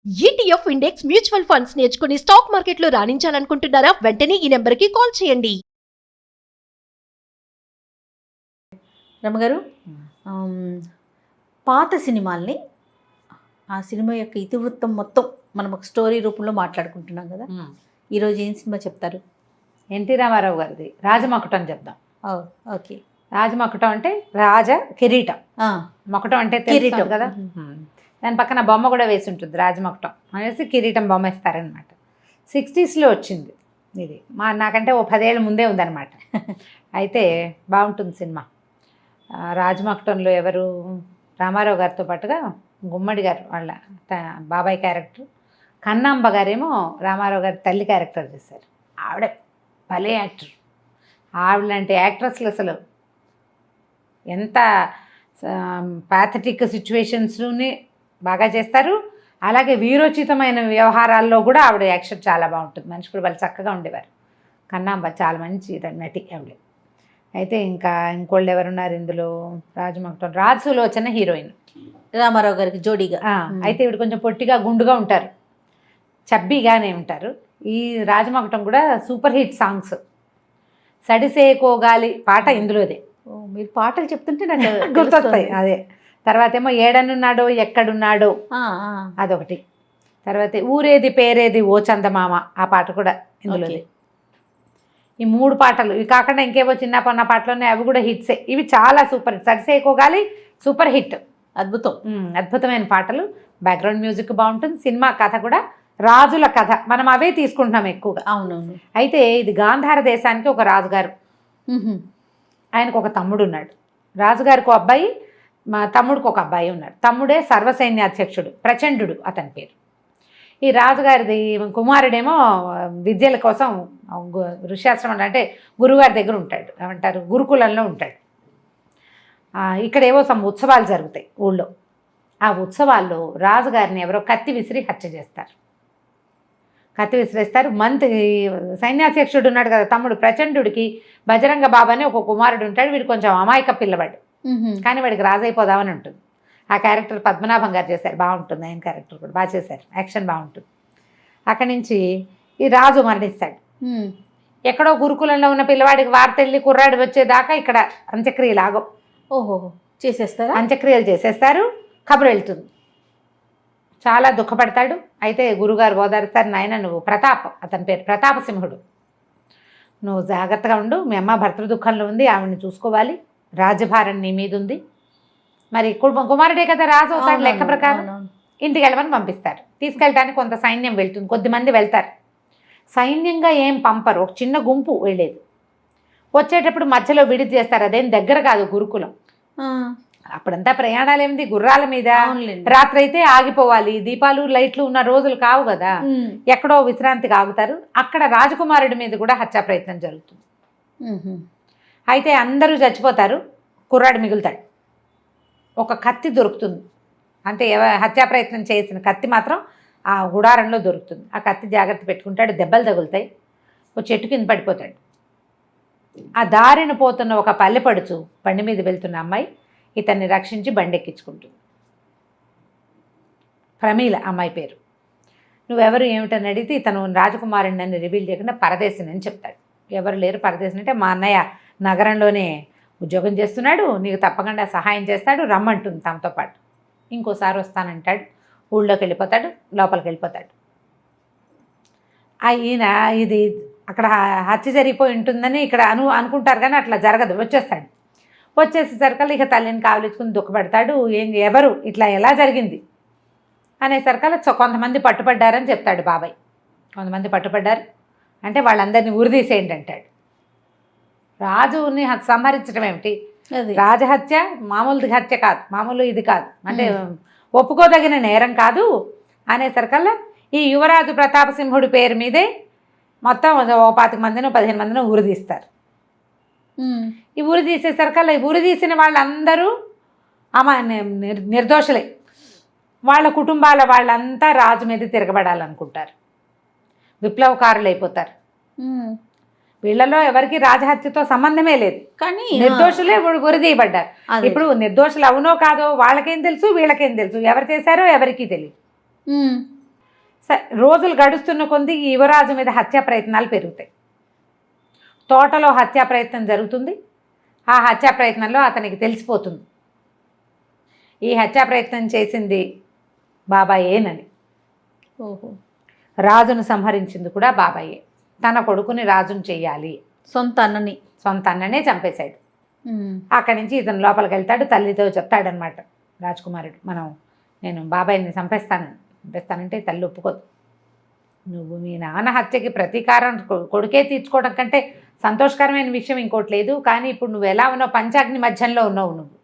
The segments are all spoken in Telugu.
ఈటీఎఫ్ ఇండెక్స్ మ్యూచువల్ ఫండ్స్ నేర్చుకుని స్టాక్ మార్కెట్లో రాణించాలనుకుంటున్నారా? వెంటనే ఈ నెంబర్కి కాల్ చేయండి. రమగారు, పాత సినిమాల్ని ఆ సినిమా యొక్క ఇతివృత్తం మొత్తం మనం ఒక స్టోరీ రూపంలో మాట్లాడుకుంటున్నాం కదా. ఈరోజు ఏం సినిమా చెప్తారు? ఎన్టీ రామారావు గారిది రాజమకుటం చెప్దాం. ఓకే. రాజమకుటం అంటే రాజ కిరీటం, మకుటం అంటే కిరీటం కదా. దాని పక్కన బొమ్మ కూడా వేసి ఉంటుంది, రాజమకుటం అనేసి కిరీటం బొమ్మ వేస్తారనమాట. 60స్లో వచ్చింది ఇది. నాకంటే ఓ 10 ఏళ్ళ ముందే ఉందన్నమాట. అయితే బాగుంటుంది సినిమా. రాజమకుటంలో ఎవరు, రామారావు గారితో పాటుగా గుమ్మడి గారు వాళ్ళ బాబాయ్ క్యారెక్టర్, కన్నాంబ గారేమో రామారావు గారి తల్లి క్యారెక్టర్ చేశారు. ఆవిడ భలే యాక్టర్. ఆవిడలాంటి యాక్ట్రెస్లు అసలు ఎంత ప్యాథటిక్ సిచ్యువేషన్స్లోనే బాగా చేస్తారు. అలాగే వీరోచితమైన వ్యవహారాల్లో కూడా ఆవిడ యాక్షన్ చాలా బాగుంటుంది. మనిషి కూడా వాళ్ళు చక్కగా ఉండేవారు. కన్నాంబ చాలా మంచి నటి ఆవిడ. అయితే ఇంకా ఇంకోళ్ళు ఎవరున్నారు ఇందులో? రాజమకుటం రాజసులోచన హీరోయిన్, రామారావు గారికి జోడీగా. అయితే ఇవి కొంచెం పొట్టిగా గుండుగా ఉంటారు, చబ్బీగానే ఉంటారు. ఈ రాజమకుటం కూడా సూపర్ హిట్ సాంగ్స్. సడిసేకోగాలి పాట ఇందులోదే. మీరు పాటలు చెప్తుంటే నాకు గుర్తొస్తాయి. అదే తర్వాత ఏమో ఏడనున్నాడో ఎక్కడున్నాడో అదొకటి. తర్వాత ఊరేది పేరేది ఓ చందమామ, ఆ పాట కూడా ఇందులోదే. ఈ 3 పాటలు ఇవి కాకుండా ఇంకేవో చిన్న పన్న పాటలు ఉన్నాయి, అవి కూడా హిట్సే. ఇవి చాలా సూపర్ హిట్. సడిసేకోగాలి సూపర్ హిట్, అద్భుతం, అద్భుతమైన పాటలు. బ్యాక్గ్రౌండ్ మ్యూజిక్ బాగుంటుంది. సినిమా కథ కూడా రాజుల కథ, మనం అవే తీసుకుంటున్నాం ఎక్కువగా. అవునవును. అయితే ఇది గాంధార దేశానికి ఒక రాజుగారు, ఆయనకు ఒక తమ్ముడు ఉన్నాడు. రాజుగారికి ఒక అబ్బాయి, మా తమ్ముడికి ఒక అబ్బాయి ఉన్నాడు. తమ్ముడే సర్వసైన్యాధ్యక్షుడు, ప్రచండు అతని పేరు. ఈ రాజుగారిది కుమారుడేమో విద్యల కోసం ఋష్యాశ్రమం అంటే గురువుగారి దగ్గర ఉంటాడు, ఏమంటారు గురుకులంలో ఉంటాడు. ఇక్కడేవో సమ్ ఉత్సవాలు జరుగుతాయి ఊళ్ళో. ఆ ఉత్సవాల్లో రాజుగారిని ఎవరో కత్తి విసిరి హత్య చేస్తారు. కత్తి విసిరేస్తారు. సైన్యాధ్యక్షుడు ఉన్నాడు కదా తమ్ముడు, ప్రచండుడికి బజరంగ బాబు అని ఒక కుమారుడు ఉంటాడు. వీడు కొంచెం అమాయక పిల్లవాడు, కానీ వాడికి రాజు అయిపోదామని ఉంటుంది. ఆ క్యారెక్టర్ పద్మనాభం గారు చేశారు, బాగుంటుంది. ఆయన క్యారెక్టర్ కూడా బాగా చేశారు, యాక్షన్ బాగుంటుంది. అక్కడి నుంచి ఈ రాజు మరణిస్తాడు. ఎక్కడో గురుకులంలో ఉన్న పిల్లవాడికి వార్త వెళ్ళి కుర్రాడు వచ్చేదాకా ఇక్కడ అంత్యక్రియలు ఆగవు. ఓహో, చేసేస్తారా? అంత్యక్రియలు చేసేస్తారు, కబురు వెళ్తుంది. చాలా దుఃఖపడతాడు. అయితే గురుగారు ఓదారుస్తారు, నాయన నువ్వు అతని పేరు ప్రతాపసింహుడు, నువ్వు జాగ్రత్తగా ఉండు, మీ అమ్మ భర్తృ దుఃఖంలో ఉంది, ఆవిడని చూసుకోవాలి, రాజ్యభారం నీ మీద ఉంది. మరి కుమారుడే కదా రాజు అవుతాడు లెక్క ప్రకారం. ఇంటికి వెళ్ళమని పంపిస్తారు. తీసుకెళ్ళడానికి కొంత సైన్యం వెళ్తుంది, కొద్దిమంది వెళ్తారు. సైన్యంగా ఏం పంపరు, ఒక చిన్న గుంపు వెళ్ళేది. వచ్చేటప్పుడు మధ్యలో విడిది చేస్తారు. అదేం దగ్గర కాదు గురుకులం. అప్పుడంతా ప్రయాణాలు ఏమిటి, గుర్రాల మీద. రాత్రి అయితే ఆగిపోవాలి, దీపాలు లైట్లు ఉన్న రోజులు కావు కదా. ఎక్కడో విశ్రాంతికి ఆగుతారు. అక్కడ రాజకుమారుడి మీద కూడా హత్యా ప్రయత్నం జరుగుతుంది. అయితే అందరూ చచ్చిపోతారు, కుర్రాడు మిగులుతాడు. ఒక కత్తి దొరుకుతుంది, అంటే హత్యా ప్రయత్నం చేసిన కత్తి మాత్రం ఆ గుడారంలో దొరుకుతుంది. ఆ కత్తి జాగ్రత్త పెట్టుకుంటాడు, దెబ్బలు తగులుతాయి, ఒక చెట్టు కింద పడిపోతాడు. ఆ దారిన పోతున్న ఒక పల్లెపడుచు, బండి మీద వెళ్తున్న అమ్మాయి ఇతన్ని రక్షించి బండెక్కించుకుంటుంది. ప్రమీల అమ్మాయి పేరు. నువ్వెవరు ఏమిటని అడిగితే ఇతను రాజకుమారుడిని అని రివీల్ చేయకుండా పరదేశిని అని చెప్తాడు. ఎవరు లేరు పరదేశిని అంటే, మా అన్నయ్య నగరంలోనే ఉద్యోగం చేస్తున్నాడు, నీకు తప్పకుండా సహాయం చేస్తాడు, రమ్మంటుంది తమతో పాటు. ఇంకోసారి వస్తానంటాడు, ఊళ్ళోకి వెళ్ళిపోతాడు, లోపలికి వెళ్ళిపోతాడు. ఈయన ఇది అక్కడ హత్య జరిగిపోయి ఉంటుందని ఇక్కడ అనుకుంటారు, కానీ అట్లా జరగదు. వచ్చేసేసరికల్లా ఇక తల్లిని కావలించుకుని దుఃఖపడతాడు. ఎవరు ఇట్లా ఎలా జరిగింది అనేసరికల్లా కొంతమంది పట్టుపడ్డారని చెప్తాడు బాబాయ్. కొంతమంది పట్టుపడ్డారు అంటే వాళ్ళందరినీ ఉరిదీసేయండి అంటాడు. రాజుని సంహరించడం ఏమిటి, రాజహత్య మామూలు హత్య కాదు, మామూలు ఇది కాదు, అంటే ఒప్పుకోదగిన నేరం కాదు అనేసరికల్లా ఈ యువరాజు ప్రతాపసింహుడి పేరు మీదే మొత్తం 25 మందినో 15 మందినో ఉరిదీస్తారు. ఈ ఊరి తీసేసరికల్లా ఈ ఊరి తీసిన వాళ్ళందరూ నిర్దోషులే. వాళ్ళ కుటుంబాల వాళ్ళంతా రాజు మీద తిరగబడాలనుకుంటారు, విప్లవకారులు అయిపోతారు. వీళ్ళలో ఎవరికి రాజహత్యతో సంబంధమే లేదు, కానీ నిర్దోషులే ఉరిదీయబడ్డారు. ఇప్పుడు నిర్దోషులు అవునో కాదో వాళ్ళకేం తెలుసు, వీళ్ళకేం తెలుసు, ఎవరు చేశారో ఎవరికీ తెలియదు. రోజులు గడుస్తున్న కొద్దీ ఈ యువరాజు మీద హత్యా ప్రయత్నాలు పెరుగుతాయి. తోటలో హత్యా ప్రయత్నం జరుగుతుంది. ఆ హత్యా ప్రయత్నంలో అతనికి తెలిసిపోతుంది ఈ హత్యా ప్రయత్నం చేసింది బాబాయేనని. ఓహో. రాజును సంహరించింది కూడా బాబాయే. తన కొడుకుని రాజును చెయ్యాలి. సొంత అన్నని. సొంత అన్ననే చంపేశాడు. అక్కడి నుంచి ఇతను లోపలికి వెళ్తాడు. తల్లితో చెప్తాడనమాట రాజకుమారుడు, నేను బాబాయిని చంపేస్తానంటే తల్లి ఒప్పుకోదు. నువ్వు మీ నాన్న హత్యకి ప్రతీకారం కొడుకే తీర్చుకోవడం కంటే సంతోషకరమైన విషయం ఇంకోటి లేదు. కానీ ఇప్పుడు నువ్వు ఎలా ఉన్నావు, పంచాగ్ని మధ్యంలో ఉన్నావు నువ్వు.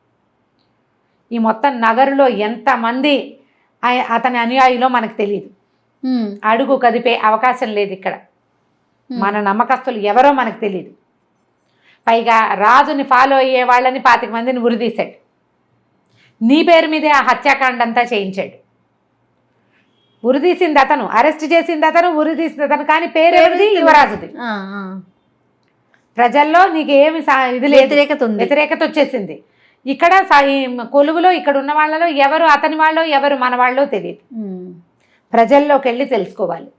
ఈ మొత్తం నగరులో ఎంతమంది అతని అనుయాయులో మనకు తెలియదు. అడుగు కదిపే అవకాశం లేదు ఇక్కడ. మన నమ్మకస్తులు ఎవరో మనకు తెలియదు. పైగా రాజుని ఫాలో అయ్యే వాళ్ళని 25 మందిని ఉరిదీశాడు. నీ పేరు మీదే ఆ హత్యాకాండ అంతా చేయించాడు. ఉరిదీసింది అతను, అరెస్ట్ చేసింది అతను, ఉరిదీసింది అతను, కానీ పేరేది యువరాజుది. ప్రజల్లో నీకు ఏమి ఇది లేదు, వ్యతిరేకత వచ్చేసింది. ఇక్కడ కొలువులో ఇక్కడ ఉన్న వాళ్ళలో ఎవరు అతని వాళ్ళో ఎవరు మన వాళ్ళో తెలియదు. ప్రజల్లోకి వెళ్ళి తెలుసుకోవాలి.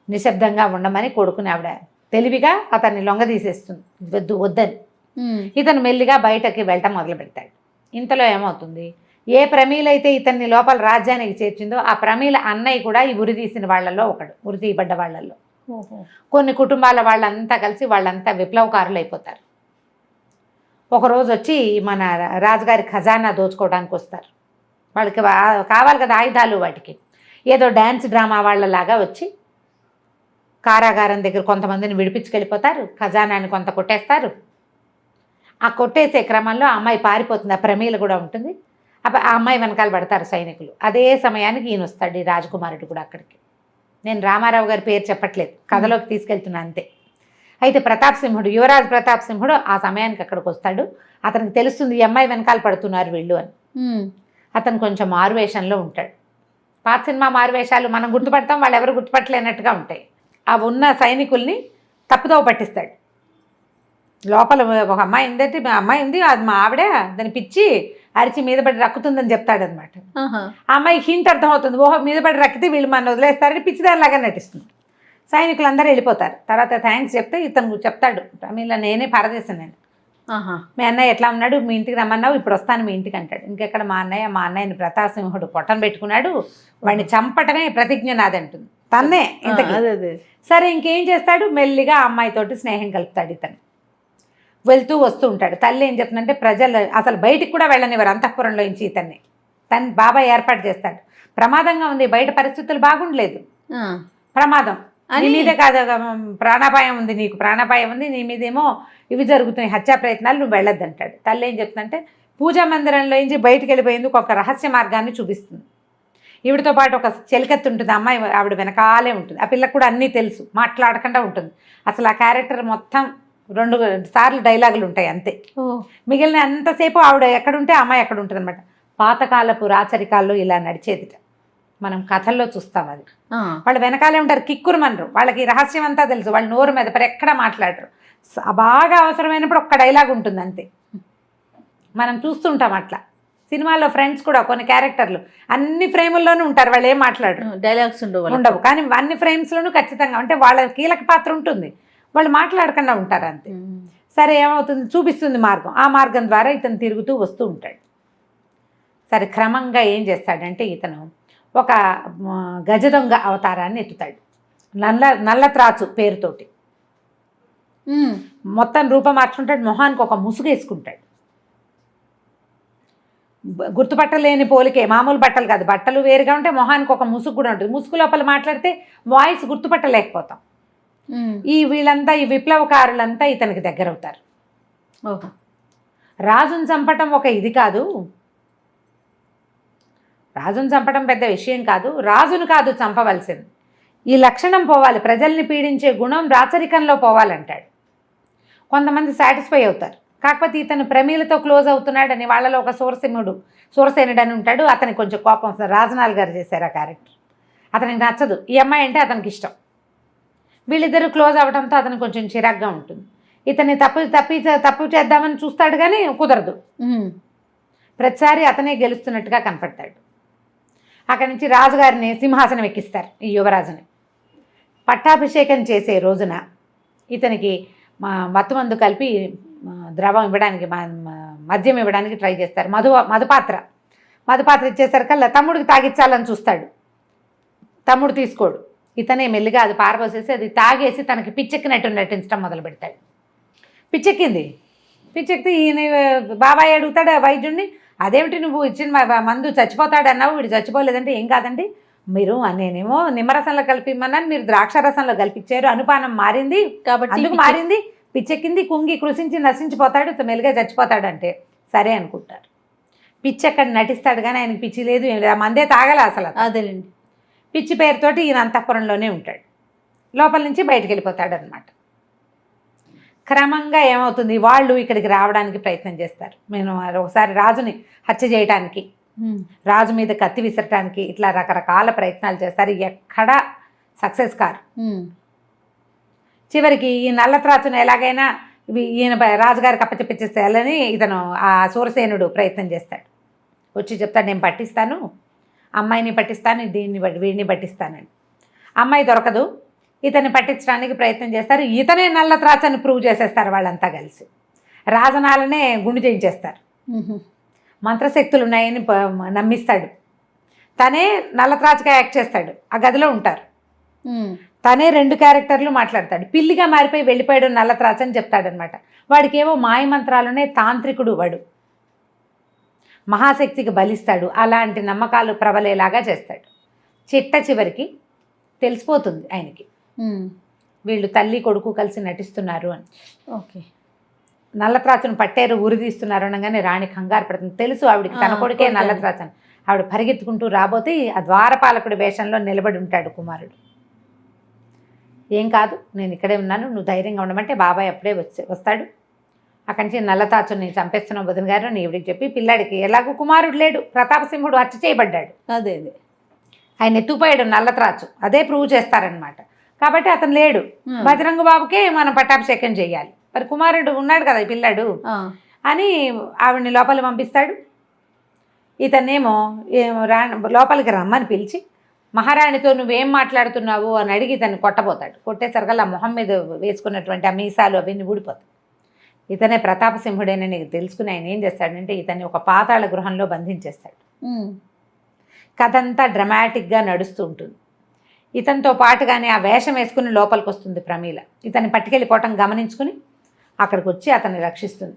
నిశ్శబ్దంగా ఉండమని కొడుకుని ఆవిడ తెలివిగా అతన్ని లొంగదీసేస్తుంది, వద్దని. ఇతను మెల్లిగా బయటకి వెళ్ళటం మొదలు పెడతాడు. ఇంతలో ఏమవుతుంది, ఏ ప్రమీలైతే ఇతన్ని లోపల రాజ్యానికి చేర్చిందో ఆ ప్రమీల అన్నయ్య కూడా ఈ ఉరిదీసిన వాళ్ళల్లో ఒకడు, ఉరిదీయబడ్డ వాళ్ళల్లో. కొన్ని కుటుంబాల వాళ్ళంతా కలిసి వాళ్ళంతా విప్లవకారులు అయిపోతారు. ఒకరోజు వచ్చి మన రాజుగారి ఖజానా దోచుకోవడానికి వస్తారు. వాళ్ళకి కావాలి కదా ఆయుధాలు, వాటికి ఏదో డ్యాన్స్ డ్రామా వాళ్ళలాగా వచ్చి కారాగారం దగ్గర కొంతమందిని విడిపించుకెళ్ళిపోతారు. ఖజానాన్ని కొంత కొట్టేస్తారు. ఆ కొట్టేసే క్రమంలో ఆ అమ్మాయి పారిపోతుంది. ఆ ప్రమీల కూడా ఉంటుంది. ఆ అమ్మాయి వెనకాల పడతారు సైనికులు. అదే సమయానికి ఈయన వస్తాడు, ఈ రాజకుమారుడు కూడా అక్కడికి. నేను రామారావు గారి పేరు చెప్పట్లేదు, కథలోకి తీసుకెళ్తున్నా అంతే. అయితే ప్రతాప్ సింహుడు, యువరాజు ప్రతాప్ సింహుడు ఆ సమయానికి అక్కడికి వస్తాడు. అతనికి తెలుస్తుంది ఈ అమ్మాయి వెనకాల పడుతున్నారు వీళ్ళు అని. అతను కొంచెం మారువేషంలో ఉంటాడు. పాత సినిమా మారువేషాలు మనం గుర్తుపడతాం, వాళ్ళు ఎవరు గుర్తుపట్టలేనట్టుగా ఉంటాయి. ఆ ఉన్న సైనికుల్ని తప్పుదోవ పట్టిస్తాడు. లోపల ఒక అమ్మాయి ఉందంటే మా అమ్మాయి ఉంది, అది మా ఆవిడే, దాన్ని పిచ్చి అరిచి మీద పడి రక్కుతుందని చెప్తాడనమాట. ఆ అమ్మాయి హింట్ అర్థమవుతుంది, ఓహో మీద పడి రక్కితే వీళ్ళు మన వదిలేస్తారని పిచ్చిదానిలాగా నటిస్తుంది. సైనికులందరూ వెళ్ళిపోతారు. తర్వాత థ్యాంక్స్ చెప్తే ఇతను చెప్తాడు, ప్రమీల నేనే పరదేశాను, మీ అన్నయ్య ఎట్లా ఉన్నాడు, మీ ఇంటికి రమ్మన్నావు, ఇప్పుడు వస్తాను మీ ఇంటికి అంటాడు. ఇంకెక్కడ మా అన్నయ్యని ప్రతాప్ సింహుడు పొట్టను పెట్టుకున్నాడు, వాడిని చంపటమే ప్రతిజ్ఞ నాదంటుంది తన్నే ఇంతకీ. సరే ఇంకేం చేస్తాడు, మెల్లిగా ఆ అమ్మాయితోటి స్నేహం కలుపుతాడు. ఇతను వెళ్తూ వస్తూ ఉంటాడు. తల్లి ఏం చెప్తుందంటే ప్రజలు అసలు బయటికి కూడా వెళ్ళనివ్వరు అంతఃపురంలో నుంచి ఇతన్ని. తను బాబాయ్ ఏర్పాటు చేస్తాడు. ప్రమాదంగా ఉంది, బయట పరిస్థితులు బాగుండలేదు, ప్రమాదం నీ మీదే కాదు, ప్రాణాపాయం ఉంది, నీకు ప్రాణాపాయం ఉంది, నీ మీదేమో ఇవి జరుగుతున్నాయి హత్యా ప్రయత్నాలు, నువ్వు వెళ్ళొద్దు అంటాడు. తల్లి ఏం చెప్తుందంటే పూజా మందిరంలో నుంచి బయటికి వెళ్ళిపోయేందుకు ఒక రహస్య మార్గాన్ని చూపిస్తుంది. ఈవిడతో పాటు ఒక చెలికత్తి ఉంటుంది, అమ్మాయి ఆవిడ వెనకాలే ఉంటుంది. ఆ పిల్లకు కూడా అన్నీ తెలుసు, మాట్లాడకుండా ఉంటుంది. అసలు ఆ క్యారెక్టర్ మొత్తం 2 సార్లు డైలాగులు ఉంటాయి అంతే. మిగిలిన అంతసేపు ఆవిడ ఎక్కడుంటే అమ్మాయి ఎక్కడ ఉంటుంది అనమాట. పాతకాలపు రాచరికాల్లో ఇలా నడిచేదిట, మనం కథల్లో చూస్తాం. అది వాళ్ళు వెనకాలే ఉంటారు, కిక్కురు మనరు, వాళ్ళకి రహస్యం అంతా తెలుసు, వాళ్ళు నోరు మీద ఎక్కడ మాట్లాడరు. బాగా అవసరమైనప్పుడు ఒక్క డైలాగ్ ఉంటుంది అంతే. మనం చూస్తుంటాం అట్లా. సినిమాలో ఫ్రెండ్స్ కూడా కొన్ని క్యారెక్టర్లు అన్ని ఫ్రేముల్లోనూ ఉంటారు, వాళ్ళు ఏం మాట్లాడరు, డైలాగ్స్ ఉండవు. కానీ అన్ని ఫ్రేమ్స్లోనూ ఖచ్చితంగా అంటే వాళ్ళ కీలక పాత్ర ఉంటుంది, వాళ్ళు మాట్లాడకుండా ఉంటారు అంతే. సరే ఏమవుతుంది, చూపిస్తుంది మార్గం. ఆ మార్గం ద్వారా ఇతను తిరుగుతూ వస్తూ ఉంటాడు. సరే క్రమంగా ఏం చేస్తాడంటే ఇతను ఒక గజ దొంగ అవతారాన్ని ఎత్తుతాడు. నల్ల త్రాచు పేరుతోటి మొత్తం రూపం మార్చుకుంటాడు. మొహానికి ఒక ముసుగు వేసుకుంటాడు. గుర్తుపట్టలేని పోలికే, మామూలు బట్టలు కాదు, బట్టలు వేరుగా ఉంటే మొహానికి ఒక ముసుగు కూడా ఉంటుంది. ముసుగు లోపల మాట్లాడితే వాయిస్ గుర్తుపట్టలేకపోతాం. వీళ్ళంతా ఈ విప్లవకారులంతా ఇతనికి దగ్గర అవుతారు. రాజును చంపటం ఒక ఇది కాదు, రాజును చంపడం పెద్ద విషయం కాదు, రాజును కాదు చంపవలసింది, ఈ లక్షణం పోవాలి, ప్రజల్ని పీడించే గుణం రాచరికంలో పోవాలంటాడు. కొంతమంది సాటిస్ఫై అవుతారు. కాకపోతే ఇతను ప్రమీలతో క్లోజ్ అవుతున్నాడని వాళ్ళలో ఒక సూరసేనుడు అని ఉంటాడు. అతనికి కొంచెం కోపం వస్తుంది. రాజనాల్ గారు చేశారు ఆ క్యారెక్టర్, అతనికి నచ్చదు. ఈ అమ్మాయి అంటే అతనికి ఇష్టం. వీళ్ళిద్దరూ క్లోజ్ అవ్వడంతో అతనికి కొంచెం చిరాగ్గా ఉంటుంది. ఇతన్ని తప్పు చేద్దామని చూస్తాడు కానీ కుదరదు. ప్రతిసారి అతనే గెలుస్తున్నట్టుగా కనపడతాడు. అక్కడి నుంచి రాజుగారిని సింహాసనం ఎక్కిస్తారు ఈ యువరాజుని. పట్టాభిషేకం చేసే రోజున ఇతనికి మత్తుమందు కలిపి ద్రవం ఇవ్వడానికి మద్యం ఇవ్వడానికి ట్రై చేస్తారు. మధుపాత్ర ఇచ్చేసరికల్లా తమ్ముడికి తాగిచ్చాలని చూస్తాడు. తమ్ముడు తీసుకోడు. ఇతనే మెల్లిగా అది పారబోసేసి అది తాగేసి తనకి పిచ్చెక్కినట్టు నటించడం మొదలు పెడతాడు. పిచ్చెక్కితే ఈయన బాబాయ్ అడుగుతాడు వైద్యుడిని, అదేమిటి నువ్వు ఇచ్చిన మందు చచ్చిపోతాడు అన్నావు, వీడు చచ్చిపోలేదంటే ఏం కాదండి, మీరు నేనేమో నిమ్మరసంలో కలిపిమ్మన్నాను, మీరు ద్రాక్ష రసంలో కలిపించారు, అనుపానం మారింది కాబట్టి అందుకు మారింది, పిచ్చెక్కింది, కుంగి కృషించి నశించిపోతాడు, మెల్లిగా చచ్చిపోతాడు అంటే సరే అనుకుంటారు. పిచ్చి అక్కడ నటిస్తాడు కానీ ఆయనకి పిచ్చి లేదు, మందే తాగల అసలు. అదేలేండి. పిచ్చి పేరుతోటి ఈయన అంతఃపురంలోనే ఉంటాడు. లోపల నుంచి బయటికి వెళ్ళిపోతాడు అనమాట. క్రమంగా ఏమవుతుంది, వాళ్ళు ఇక్కడికి రావడానికి ప్రయత్నం చేస్తారు. నేను ఒకసారి రాజుని హత్య చేయడానికి, రాజు మీద కత్తి విసరటానికి, ఇట్లా రకరకాల ప్రయత్నాలు చేస్తారు. ఎక్కడా సక్సెస్ కారు. చివరికి ఈ నల్లత్రాచును ఎలాగైనా ఈయన రాజుగారికి అప్పచెప్పించేసేయాలని ఇతను ఆ సూరసేనుడు ప్రయత్నం చేస్తాడు. వచ్చి చెప్తాడు, నేను పట్టిస్తాను, అమ్మాయిని పట్టిస్తాను, వీడిని పట్టిస్తానని. అమ్మాయి దొరకదు. ఇతన్ని పట్టించడానికి ప్రయత్నం చేస్తారు. ఇతనే నల్లత్రాచని ప్రూవ్ చేసేస్తారు వాళ్ళంతా కలిసి. రాజనాలనే గుండు చేయించేస్తారు. మంత్రశక్తులు ఉన్నాయని నమ్మిస్తాడు. తనే నల్లత్రాచుగా యాక్ట్ చేస్తాడు. ఆ గదిలో ఉంటారు. తనే 2 క్యారెక్టర్లు మాట్లాడతాడు. పిల్లిగా మారిపోయి వెళ్ళిపోయాడు నల్లత్రాచు అని చెప్తాడనమాట. వాడికి ఏవో మాయమంత్రాలునే, తాంత్రికుడు వాడు, మహాశక్తికి బలిస్తాడు. అలాంటి నమ్మకాలు ప్రబలేలాగా చేస్తాడు. చివరికి తెలిసిపోతుంది ఆయనకి, వీళ్ళు తల్లి కొడుకు కలిసి నటిస్తున్నారు అని. ఓకే. నల్లత్రాచును పట్టారు, ఉరి తీస్తున్నారు అనగానే రాణి కంగారు పడుతుంది. తెలుసు ఆవిడికి తన కొడుకే నల్లత్రాచు అని. ఆవిడ పరిగెత్తుకుంటూ రాబోతే ఆ ద్వారపాలకుడి వేషంలో నిలబడి ఉంటాడు కుమారుడు. ఏం కాదు, నేను ఇక్కడే ఉన్నాను, నువ్వు ధైర్యంగా ఉండమంటే బాబాయ్ అప్పుడే వస్తాడు. అక్కడి నుంచి నల్లత్రాచుని చంపేస్తున్నావు వదిన గారు అని ఈవిడికి చెప్పి, పిల్లాడికి ఎలాగో కుమారుడు లేడు, ప్రతాపసింహుడు హత్య చేయబడ్డాడు. అదే ఆయన ఎత్తుపోయాడు నల్లత్రాచు, అదే ప్రూవ్ చేస్తారనమాట. కాబట్టి అతను లేడు, బజరంగ బాబుకే మనం పట్టాభిషేకం చేయాలి, మరి కుమారుడు ఉన్నాడు కదా ఈ పిల్లాడు అని ఆవిడని లోపలికి పంపిస్తాడు. ఇతన్నేమో లోపలికి రమ్మని పిలిచి, మహారాణితో నువ్వేం మాట్లాడుతున్నావు అని అడిగి ఇతన్ని కొట్టబోతాడు. కొట్టేసరికల్లా మొహం మీద వేసుకున్నటువంటి ఆ మీసాలు అవన్నీ ఊడిపోతాయి. ఇతనే ప్రతాపసింహుడేనని నీకు తెలుసుకుని ఆయన ఏం చేస్తాడంటే ఇతన్ని ఒక పాతాళ గృహంలో బంధించేస్తాడు. కథ అంతా డ్రమాటిక్గా నడుస్తూ ఉంటుంది. ఇతనితో పాటుగానే ఆ వేషం వేసుకుని లోపలికి వస్తుంది ప్రమీల. ఇతన్ని పట్టుకెళ్ళిపోవటం గమనించుకుని అక్కడికి వచ్చి అతన్ని రక్షిస్తుంది.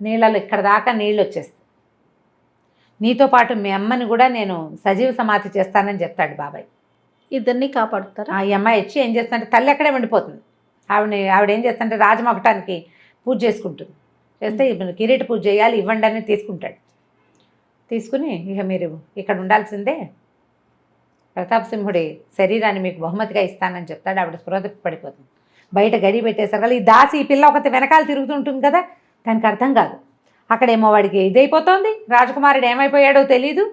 నీళ్ళలో ఇక్కడ దాకా నీళ్ళు వచ్చేస్తాయి. నీతో పాటు మీ అమ్మని కూడా నేను సజీవ సమాధి చేస్తానని చెప్తాడు బాబాయ్. ఇద్దరిని కాపాడుతారు. ఈ అమ్మాయి వచ్చి ఏం చేస్తుందంటే తల్లి అక్కడే ఉండిపోతుంది. ఆవిడ ఏం చేస్తుంటే రాజమొకటానికి పూజ చేసుకుంటుంది. చేస్తే కిరీట పూజ చేయాలి, ఇవ్వండి అని తీసుకుంటాడు. తీసుకుని ఇక మీరు ఇక్కడ ఉండాల్సిందే, ప్రతాపసింహుడి శరీరాన్ని మీకు బహుమతిగా ఇస్తానని చెప్తాడు. ఆవిడ స్పృహ పడిపోతుంది. బయట గడి పెట్టేసరికి ఈ దాసి ఈ పిల్ల ఒకటి వెనకాల తిరుగుతుంటుంది కదా, దానికి అర్థం కాదు. అక్కడేమో వాడికి ఇదైపోతుంది, రాజకుమారుడు ఏమైపోయాడో తెలీదు,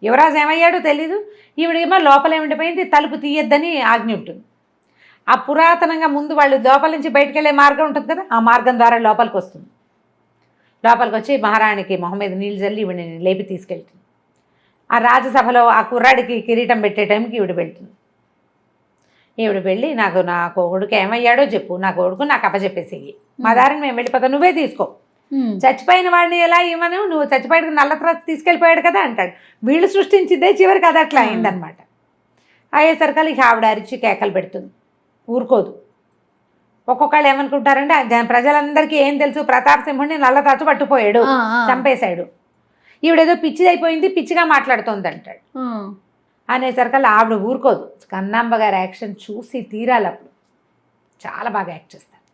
యువరాజు ఏమయ్యాడో తెలీదు. ఈవిడేమో లోపలే ఉండిపోయింది, తలుపు తీయొద్దని ఆజ్ఞ ఉంటుంది. ఆ పురాతనంగా ముందు వాళ్ళు లోపల నుంచి బయటకు వెళ్ళే మార్గం ఉంటుంది కదా, ఆ మార్గం ద్వారా లోపలికి వస్తుంది. లోపలికి వచ్చి మహారాణికి మొహం మీద నీళ్ళు చల్లి ఈవిడిని లేపి తీసుకెళ్తుంది. ఆ రాజసభలో ఆ కుర్రాడికి కిరీటం పెట్టే టైంకి ఈవిడ వెళ్తుంది. ఈవిడ వెళ్ళి నా కొడుకు ఏమయ్యాడో చెప్పు, నా కొడుకు నాకు అప్పచెప్పేసేయి, మా దారిని మేము వెళ్ళిపోతాం, నువ్వే తీసుకో, చచ్చిపోయిన వాడిని ఎలా ఇవ్వను, నువ్వు చచ్చిపోయాడు నల్లత్రాచు తీసుకెళ్ళిపోయాడు కదా అంటాడు. వీళ్ళు సృష్టించిద్దే చివరికి అది అట్లా అయిందనమాట. అయ్యేసరికి ఇక ఆవిడ అరిచి కేకలు పెడుతుంది, ఊరుకోదు. ఒక్కొక్కళ్ళు ఏమనుకుంటారంటే ప్రజలందరికీ ఏం తెలుసు, ప్రతాపసింహుడిని నల్లత్రాచు పట్టుపోయాడు, చంపేశాడు, ఈవిడేదో పిచ్చిది అయిపోయింది, పిచ్చిగా మాట్లాడుతోంది అంటాడు. అనేసరికల్లా ఆవిడ ఊరుకోదు. కన్నాంబ గారి యాక్షన్ చూసి తీరాలి. అప్పుడు చాలా బాగా యాక్ట్ చేస్తారు.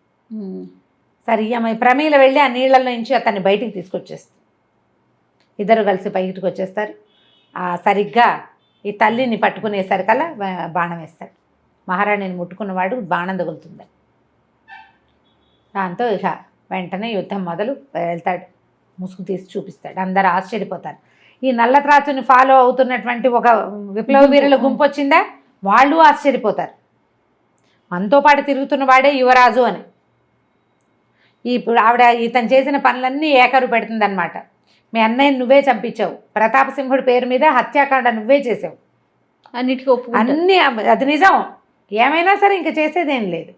సరే అమ్మాయి ప్రమీల వెళ్ళి ఆ నీళ్ళల్లో నుంచి అతన్ని బయటికి తీసుకొచ్చేస్తుంది. ఇద్దరు కలిసి బయటకు వచ్చేస్తారు. సరిగ్గా ఈ తల్లిని పట్టుకునేసరికల్లా బాణం వేస్తాడు. మహారాణిని ముట్టుకున్నవాడు బాణం తగులుతుంది. దాంతో ఇక వెంటనే యుద్ధం మొదలు వెళ్తాడు. ముసుగు తీసి చూపిస్తాడు. అందరు ఆశ్చర్యపోతారు. ఈ నల్లత్రాచుని ఫాలో అవుతున్నటువంటి ఒక విప్లవ వీరుల గుంపు వచ్చిందా, వాళ్ళు ఆశ్చర్యపోతారు. మనతో పాటు తిరుగుతున్న వాడే యువరాజు అని. ఇప్పుడు ఆవిడ ఇతను చేసిన పనులన్నీ ఏకరు పెడుతుందన్నమాట. మీ అన్నయ్యని నువ్వే చంపించావు, ప్రతాపసింహుడి పేరు మీద హత్యాకాండ నువ్వే చేసావు, అన్నిటికీ ఒప్పుకుంటారు. అన్నీ అది నిజం. ఏమైనా సరే ఇంకా చేసేదేం లేదు.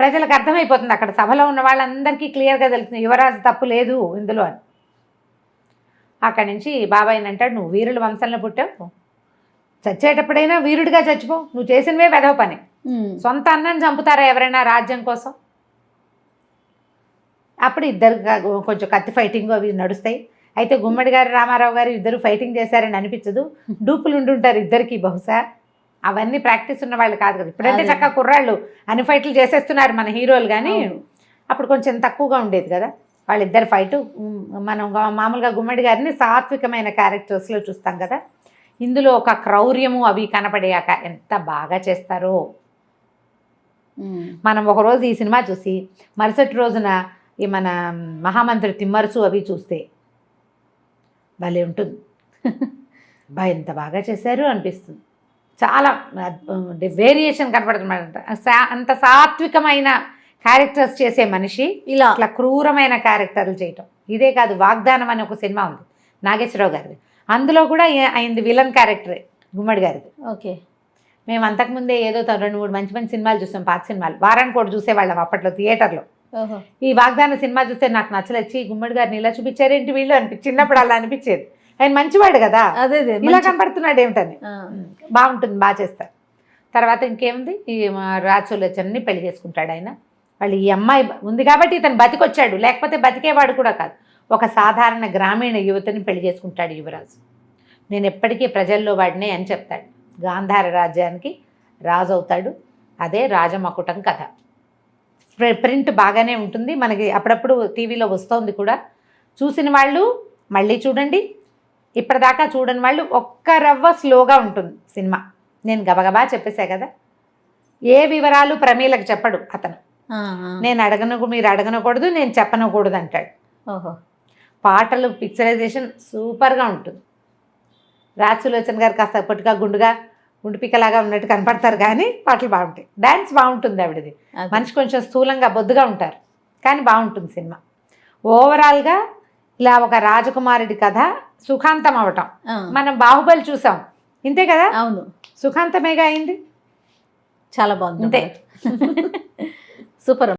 ప్రజలకు అర్థమైపోతుంది, అక్కడ సభలో ఉన్న వాళ్ళందరికీ క్లియర్గా తెలుస్తుంది యువరాజు తప్పు లేదు ఇందులో అని. అక్కడి నుంచి బాబాయ్ని అంటాడు, నువ్వు వీరుల వంశంలో పుట్టావు, చచ్చేటప్పుడైనా వీరుడిగా చచ్చిపో, నువ్వు చేసినవే వెధవ పని. సొంత అన్నని చంపుతారా ఎవరైనా రాజ్యం కోసం? అప్పుడు ఇద్దరు కొంచెం కత్తి ఫైటింగ్ అవి నడుస్తాయి. అయితే గుమ్మడి గారు రామారావు గారు ఇద్దరు ఫైటింగ్ చేశారని అనిపించదు, డూపులు ఉండుంటారు ఇద్దరికి బహుశా. అవన్నీ ప్రాక్టీస్ ఉన్న వాళ్ళు కాదు కదా, ఇప్పుడంటే చక్కగా కుర్రాళ్ళు అన్ని ఫైట్లు చేసేస్తున్నారు మన హీరోలు, కానీ అప్పుడు కొంచెం తక్కువగా ఉండేది కదా వాళ్ళిద్దరు ఫైటు. మనం మామూలుగా గుమ్మడి గారిని సాత్వికమైన క్యారెక్టర్స్లో చూస్తాం కదా, ఇందులో ఒక క్రౌర్యము అవి కనపడేయాక ఎంత బాగా చేస్తారో. మనం ఒకరోజు ఈ సినిమా చూసి మరుసటి రోజున ఈ మన మహామంత్రి తిమ్మరుసు అవి చూస్తే భలే ఉంటుంది. ఎంత బాగా చేశారు అనిపిస్తుంది. చాలా వేరియేషన్ కనపడుతుంది. అంత సాత్వికమైన క్యారెక్టర్స్ చేసే మనిషి ఇలా అట్లా క్రూరమైన క్యారెక్టర్లు చేయటం. ఇదే కాదు, వాగ్దానం అని ఒక సినిమా ఉంది నాగేశ్వరరావు గారిది, అందులో కూడా అయింది విలన్ క్యారెక్టరే గుమ్మడి గారిది. ఓకే. మేము అంతకుముందే ఏదో 2-3 మంచి మంచి సినిమాలు చూసాం, పాత సినిమాలు, వారానికి కూడా చూసేవాళ్ళం అప్పట్లో థియేటర్లో. ఈ వాగ్దాన సినిమా చూస్తే నాకు నచ్చలొచ్చి గుమ్మడి గారిని ఇలా చూపించారేంటి వీళ్ళు చిన్నప్పుడు అలా అనిపించేది. ఆయన మంచివాడు కదా, అదే ఇలా కనపడుతున్నాడు ఏమిటని. బాగుంటుంది, బాగా చేస్తారు. తర్వాత ఇంకేముంది, ఈ రాజసులోచనని పెళ్లి చేసుకుంటాడు ఆయన. వాళ్ళు ఈ అమ్మాయి ఉంది కాబట్టి ఇతను బతికొచ్చాడు, లేకపోతే బతికేవాడు కూడా కాదు. ఒక సాధారణ గ్రామీణ యువతని పెళ్లి చేసుకుంటాడు యువరాజు. నేను ఎప్పటికీ ప్రజల్లో వాడినే అని చెప్తాడు. గాంధార రాజ్యానికి రాజు అవుతాడు. అదే రాజమకుటం కథ. ప్రింట్ బాగానే ఉంటుంది, మనకి అప్పుడప్పుడు టీవీలో వస్తుంది కూడా. చూసిన వాళ్ళు మళ్ళీ చూడండి, ఇప్పటిదాకా చూడని వాళ్ళు ఒక్క రవ్వ స్లోగా ఉంటుంది సినిమా. నేను గబగబా చెప్పేసా కదా, ఏ వివరాలు ప్రమీలకు చెప్పడు అతను. నేను మీరు అడగనకూడదు, నేను చెప్పనకూడదు అంటాడు. ఓహో. పాటలు పిక్చరైజేషన్ సూపర్గా ఉంటుంది. రాజసులోచన గారు కాస్త పొట్టిగా గుండుపిక్కలాగా ఉన్నట్టు కనపడతారు, కానీ పాటలు బాగుంటాయి. డ్యాన్స్ బాగుంటుంది ఆవిడది. మనిషి కొంచెం స్థూలంగా బొద్దుగా ఉంటారు, కానీ బాగుంటుంది సినిమా. ఓవరాల్గా ఇలా ఒక రాజకుమారుడి కథ సుఖాంతం అవటం. మనం బాహుబలి చూసాం, ఇంతే కదా. అవును, సుఖాంతమేగా అయింది. చాలా బాగుంది. అంతే. సూపర్.